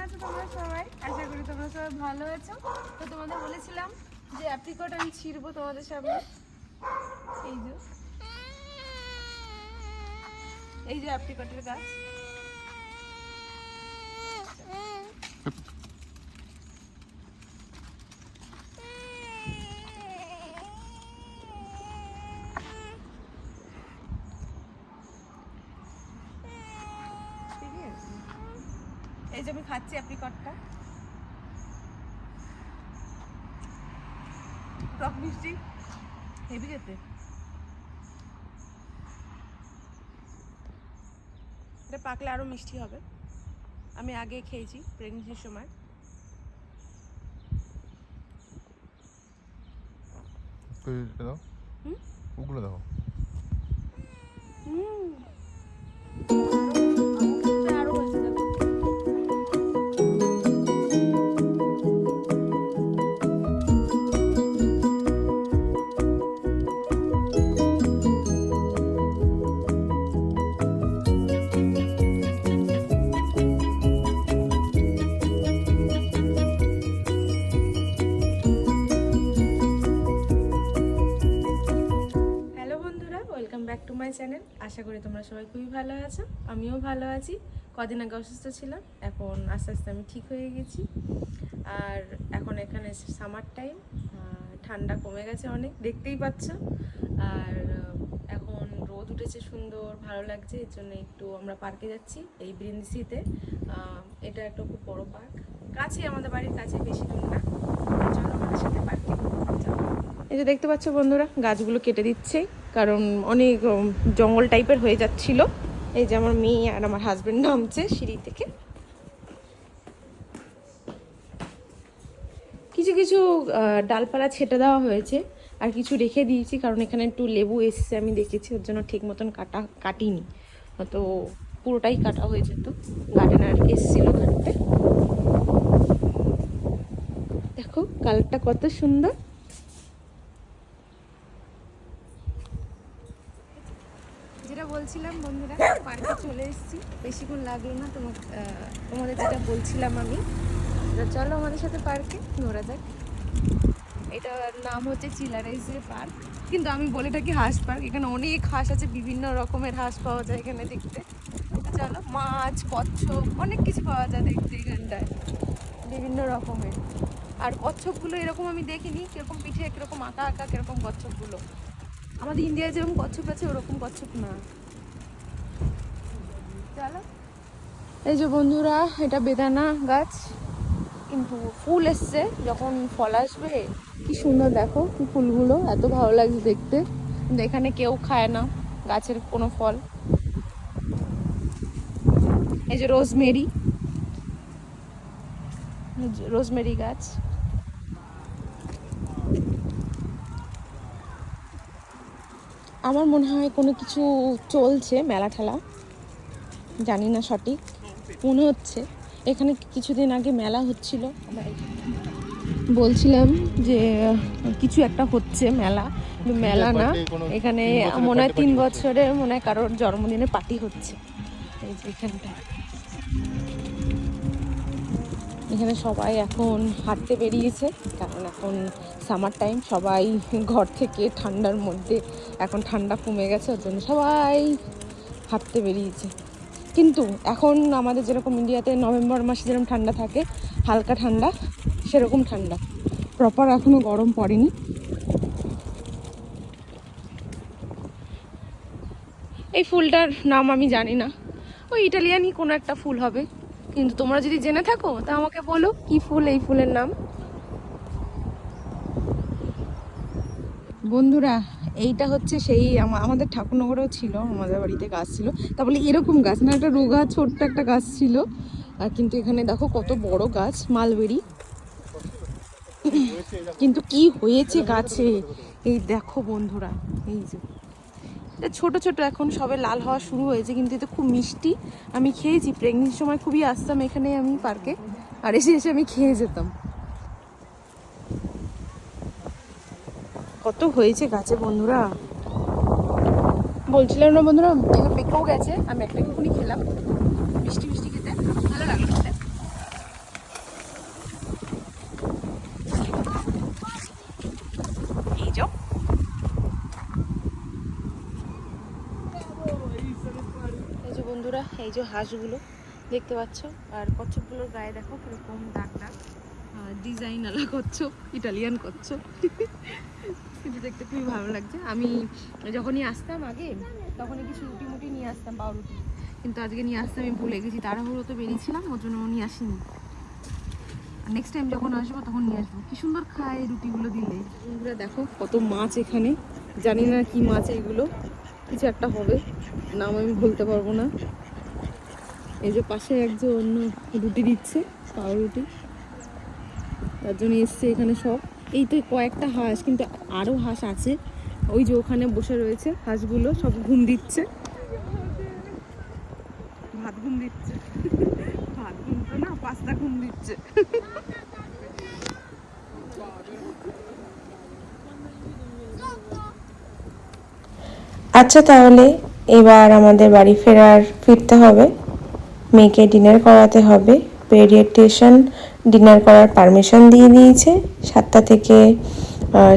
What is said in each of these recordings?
আছো তোমরা সবাই? আশা করি তোমরা সবাই ভালো আছো। তো তোমাদের বলেছিলাম যে অ্যাপ্রিকট আমি ছিড়বো তোমাদের সামনে। এই যে অ্যাপ্রিকটের গাছ। এই যে আমি খাচ্ছি অ্যাপ্রিকটটা, টক মিষ্টি, হেভি খেতে। এটা পাকলে আরো মিষ্টি হবে। আমি আগে খেয়েছি প্রেগনেন্সির সময়। ওগুলো দাও। আরো হয়েছে দেখো। Welcome back to my channel. আশা করি তোমরা সবাই খুবই ভালো আছো, আমিও ভালো আছি। কদিন আগে অসুস্থ ছিলাম, এখন আস্তে আস্তে আমি ঠিক হয়ে গেছি। আর এখন এখানে সামার টাইম, ঠান্ডা কমে গেছে অনেক, দেখতেই পাচ্ছ। আর এখন রোদ উঠেছে, সুন্দর ভালো লাগছে। এর জন্য একটু আমরা পার্কে যাচ্ছি, এই ব্রিন্দিসিতে। এটা একটা খুব বড় পার্ক, কাছে আমাদের বাড়ির কাছে, বেশি দূর না। চলো আমাদের সাথে পার্কে। এই যে দেখতে পাচ্ছ বন্ধুরা, গাছগুলো কেটে দিচ্ছে, কারণ অনেক জঙ্গল টাইপের হয়ে যাচ্ছিল। এই যে আমার মেয়ে আর আমার হাজবেন্ড নামছে সিঁড়ি থেকে। কিছু কিছু ডালপালা ছেটে দেওয়া হয়েছে, আর কিছু রেখে দিয়েছি, কারণ এখানে একটু লেবু এসছে আমি দেখেছি, ওর জন্য ঠিক মতন কাটিনি, তো পুরোটাই কাটা হয়ে যেত। গার্ডেনার এসছিল কাটতে। দেখো কালারটা কত সুন্দর। যেটা বলছিলাম বন্ধুরা, পার্কে চলে এসেছি, বেশিক্ষণ লাগলো না। তোমাদের যেটা বলছিলাম আমি, চলো আমাদের সাথে পার্কে ঘোরা যাক। এটার নাম হচ্ছে চিলারাইজের পার্ক, কিন্তু আমি বলে থাকি হাঁস পার্ক। এখানে অনেক হাঁস আছে, বিভিন্ন রকমের হাঁস পাওয়া যায় এখানে দেখতে। চলো, মাছ, কচ্ছপ, অনেক কিছু পাওয়া যায় দেখতে এখানটায়, বিভিন্ন রকমের। আর কচ্ছপগুলো এরকম আমি দেখিনি, কিরকম পিঠে কিরকম আঁকা আঁকা কিরকম কচ্ছপগুলো। আমাদের ইন্ডিয়ায় যেরকম কচ্ছপ আছে ওরকম কচ্ছপ না। চলো। এই যে বন্ধুরা, এটা বেদানা গাছ, কিন্তু ফুল এসছে, যখন ফল আসবে কি সুন্দর দেখো, কি ফুলগুলো এত ভালো লাগছে দেখতে। কিন্তু এখানে কেউ খায় না গাছের কোনো ফল। এই যে রোজমেরি, রোজমেরি গাছ। আমার মনে হয় কোনো কিছু চলছে, মেলা ঠেলা, জানি না সঠিক, মনে হচ্ছে এখানে কিছুদিন আগে মেলা হচ্ছিল। বলছিলাম যে কিছু একটা হচ্ছে মেলা, মেলা না, এখানে মনে হয় 3 বছরের মনে হয় কারোর জন্মদিনের পার্টি হচ্ছে। এই যে এখানে সবাই এখন হাঁটতে বেরিয়েছে, কারণ এখন সামার টাইম, সবাই ঘর থেকে ঠান্ডার মধ্যে, এখন ঠান্ডা কমে গেছে, ওর জন্য সবাই হাঁটতে বেরিয়েছে। কিন্তু এখন আমাদের যেরকম ইন্ডিয়াতে নভেম্বর মাসে যেরকম ঠান্ডা থাকে, হালকা ঠান্ডা, সেরকম ঠান্ডা, প্রপার এখনো গরম পড়েনি। এই ফুলটার নাম আমি জানি না, ওই ইটালিয়ানই কোনো একটা ফুল হবে, কিন্তু তোমরা যদি জেনে থাকো তা আমাকে বলো কি ফুল, এই ফুলের নাম। বন্ধুরা, এইটা হচ্ছে সেই আমাদের ঠাকুরনগরেও ছিল, আমাদের বাড়িতে গাছ ছিল, তা বলে এরকম গাছ না, একটা রোগা ছোট্ট একটা গাছ ছিল। আর কিন্তু এখানে দেখো কত বড় গাছ, মালবেরি। কিন্তু কি হয়েছে গাছে, এই দেখো বন্ধুরা, এই যে ছোট ছোট এখন সবে লাল হওয়া শুরু হয়েছে, কিন্তু এটা খুব মিষ্টি। আমি খেয়েছি, প্রেগনেন্সির সময় খুবই আসতাম এখানে আমি পার্কে, আর এসে এসে আমি খেয়ে যেতাম। কত হয়েছে গাছে বন্ধুরা, বলছিলাম না বন্ধুরা, পেকেও গেছে। আমি একটা এক্ষুনি খেলাম, মিষ্টি মিষ্টি খেতে ভালো লাগলো খেতে। এই যে হাঁসগুলো দেখতে পাচ্ছ, আর কচ্ছপগুলোর গায়ে দেখো কিরকম দাগ দাগ, ডিজাইন আলা কচ্ছপ, ইটালিয়ান কচ্ছপ। কিন্তু দেখতে খুবই ভালো লাগছে। আমি যখনই আসতাম আগে তখনই কিছু রুটি মুটি নিয়ে আসতাম, পাউরুটি, কিন্তু আজকে নিয়ে আসতে আমি ভুলে গেছি, তাড়াহুড়ো তো বেরিয়েছিলাম, ওর জন্য নিয়ে আসিনি। নেক্সট টাইম যখন আসবো তখন নিয়ে আসবো। কি সুন্দর খায় রুটিগুলো দিলে। বন্ধুরা দেখো কত মাছ এখানে, জানি না কি মাছ এগুলো, কিছু একটা হবে, নাম আমি বলতে পারবো না। এই যে পাশে একজন অন্য রুটি দিচ্ছে, পাউরুটি, তার জন্য এসছে এখানে সব। এই তো কয়েকটা হাঁস, কিন্তু আরও হাঁস আছে, ওই যে ওখানে বসে রয়েছে হাঁসগুলো, সব ঘুম দিচ্ছে, ভাত ঘুম দিচ্ছে। ভাত ঘুম তো না, পাস্তা ঘুম দিচ্ছে। আচ্ছা, তাহলে এবার আমাদের বাড়ি ফিরতে হবে, মেয়েকে ডিনার করাতে হবে। পেডিয়াট্রিশিয়ান ডিনার করার পারমিশন দিয়ে দিয়েছে। 7টা থেকে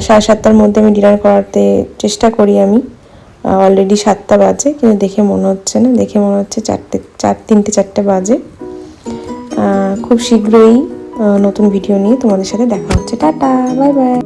7:30টার মধ্যে আমি ডিনার করাতে চেষ্টা করি। আমি অলরেডি 7টা বাজে, কিন্তু দেখে মনে হচ্ছে না, দেখে মনে হচ্ছে 3-4 বাজে। খুব শীঘ্রই নতুন ভিডিও নিয়ে তোমাদের সাথে দেখা হচ্ছে। Tata, bye bye.